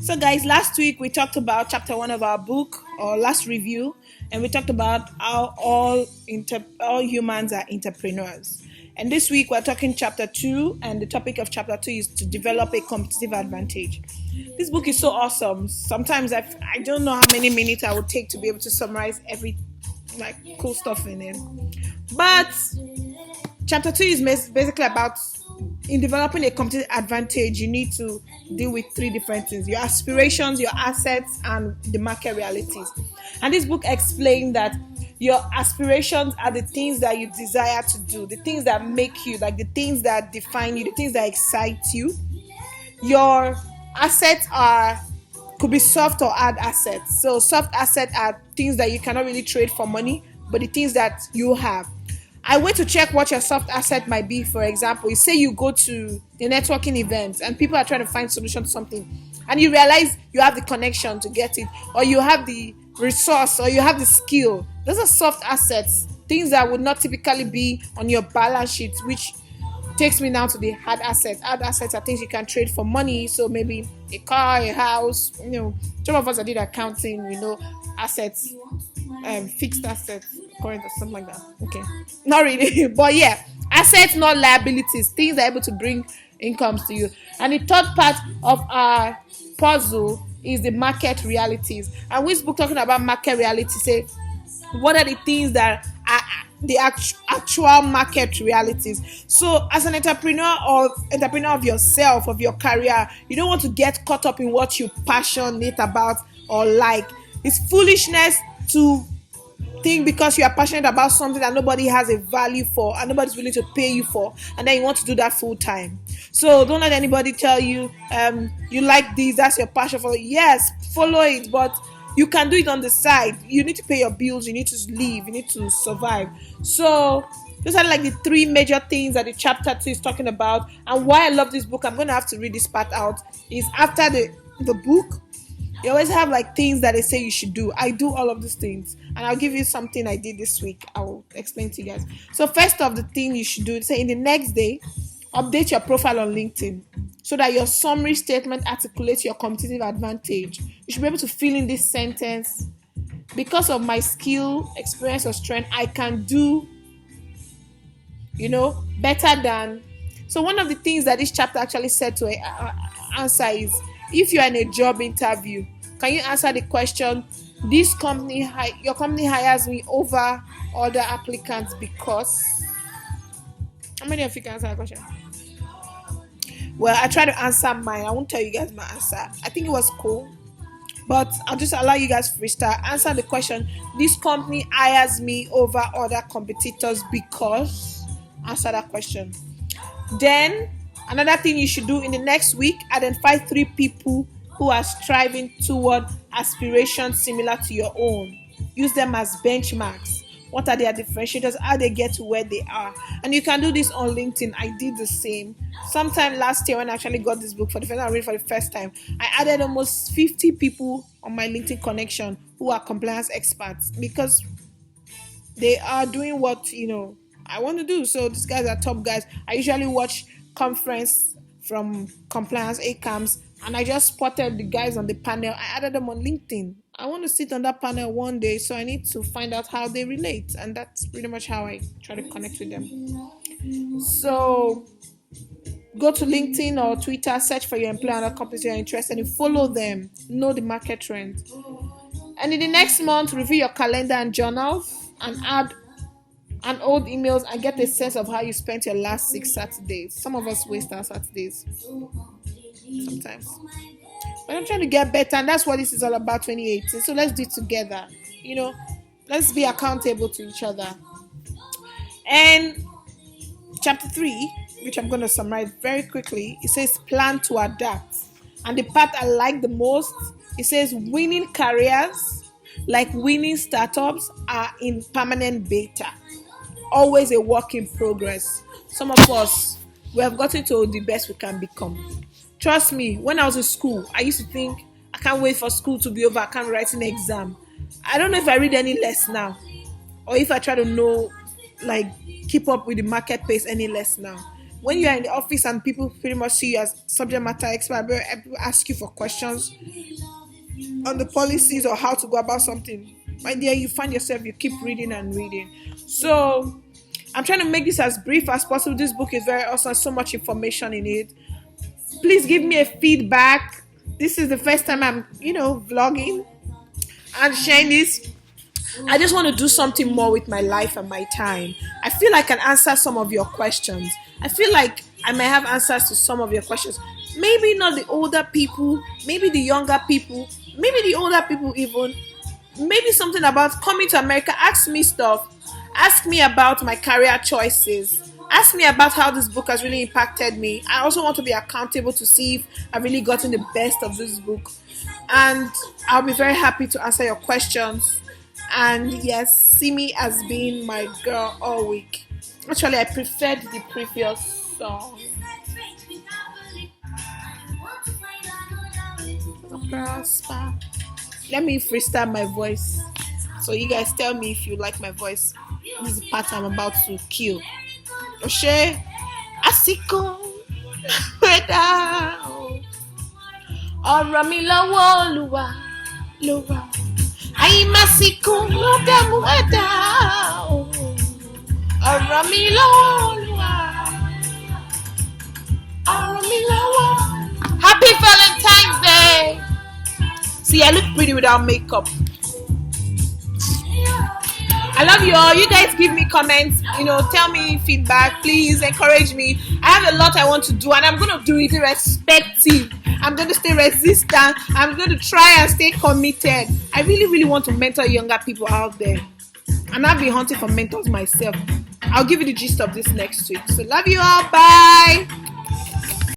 So, guys, last week we talked about chapter 1 of our book, or last review, and we talked about how all humans are entrepreneurs. And this week we're talking chapter 2, and the topic of chapter 2 is to develop a competitive advantage. This book is so awesome. Sometimes I don't know how many minutes I would take to be able to summarize every cool stuff in it. But chapter 2 is basically about, in developing a competitive advantage, you need to deal with three different things: your aspirations, your assets, and the market realities. And this book explained that your aspirations are the things that you desire to do, the things that make you, like the things that define you, the things that excite you. Your assets could be soft or hard assets. So soft assets are things that you cannot really trade for money, but the things that you have. I went to check what your soft asset might be. For example, you say you go to the networking events and people are trying to find solution to something, and you realize you have the connection to get it, or you have the resource, or you have the skill. Those are soft assets, things that would not typically be on your balance sheet, which takes me now to the hard assets. Hard assets are things you can trade for money. So maybe a car, a house. Some of us that did accounting, assets, fixed assets, current or something like that. Okay, not really, but yeah, assets, not liabilities. Things that are able to bring incomes to you. And the third part of our puzzle is the market realities. And which book talking about market realities say, what are the things that are the actual market realities? So as an entrepreneur of yourself, of your career, you don't want to get caught up in what you're passionate about or like. It's foolishness to think because you are passionate about something that nobody has a value for and nobody's willing to pay you for, and then you want to do that full time. So don't let anybody tell you you like this, that's your passion for it. Yes, follow it, but you can do it on the side. You need to pay your bills, you need to live, you need to survive. So those are like the three major things that the chapter 2 is talking about. And why I love this book, I'm going to have to read this part out, is after the book, you always have like things that they say you should do. I do all of these things, and I'll give you something I did this week. I'll explain to you guys. So first of the thing you should do, say in the next day, update your profile on LinkedIn so that your summary statement articulates your competitive advantage. You should be able to fill in this sentence: because of my skill, experience, or strength, I can do, better than. So one of the things that this chapter actually said to answer is, if you're in a job interview, can you answer the question, your company hires me over other applicants because? How many of you can answer that question? Well, I try to answer mine. I won't tell you guys my answer. I think it was cool, but I'll just allow you guys to freestyle. Answer the question, this company hires me over other competitors because. Answer that question. Then another thing you should do in the next week, identify 3 people who are striving toward aspirations similar to your own. Use them as benchmarks. What are their differentiators? How they get to where they are? And you can do this on LinkedIn. I did the same. Sometime last year when I actually got this book for the first time, I read for the first time, I added almost 50 people on my LinkedIn connection who are compliance experts, because they are doing what I want to do. So these guys are top guys. I usually watch conference from compliance ACAMS, and I just spotted the guys on the panel. I added them on LinkedIn. I want to sit on that panel one day, so I need to find out how they relate, and that's pretty much how I try to connect with them. So go to LinkedIn or Twitter, search for your employer and companies you're interested in, follow them, know the market trend. And in the next month, review your calendar and journals and add and old emails and get a sense of how you spent your last 6 Saturdays. Some of us waste our Saturdays sometimes. But I'm trying to get better, and that's what this is all about, 2018. So let's do it together. Let's be accountable to each other. And chapter 3, which I'm going to summarize very quickly, it says plan to adapt. And the part I like the most, it says winning careers, like winning startups, are in permanent beta. Always a work in progress. Some of us, we have gotten to the best we can become. Trust me, when I was in school, I used to think, I can't wait for school to be over, I can't write an exam. I don't know if I read any less now, or if I try to keep up with the market pace any less now. when you're in the office and people pretty much see you as subject matter expert, people ask you for questions on the policies or how to go about something, my dear, you find yourself, you keep reading and reading. So I'm trying to make this as brief as possible. This book is very awesome, so much information in it. Please give me a feedback. This is the first time I'm, vlogging and sharing this. I just want to do something more with my life and my time. I feel I can answer some of your questions. I feel like I may have answers to some of your questions. Maybe not the older people, maybe the younger people, maybe the older people even. Maybe something about coming to America. Ask me stuff. Ask me about my career choices. Ask me about how this book has really impacted me. I also want to be accountable to see if I've really gotten the best of this book. And I'll be very happy to answer your questions. And yes, see me as being my girl all week. Actually, I preferred the previous song. Prosper. Let me freestyle my voice. So you guys tell me if you like my voice. This is the part I'm about to kill. Oshe, Asiko, Weda, ọ̀rọ̀ mi lọ́wọ́ Olúwa, lọ́wọ́. Àyìnmásíkò lọ́dàmú ẹ̀dá, ọ̀rọ̀ mi lọ́wọ́ Olúwa, ọ̀rọ̀ mi lọ́wọ́. Happy Valentine's Day. See, I look pretty without makeup. I love you all. You guys give me comments, tell me feedback, please encourage me. I have a lot I want to do and I'm going to do it irrespective. I'm going to stay resistant. I'm going to try and stay committed. I really, really want to mentor younger people out there. And I've been hunting for mentors myself. I'll give you the gist of this next week. So love you all. Bye.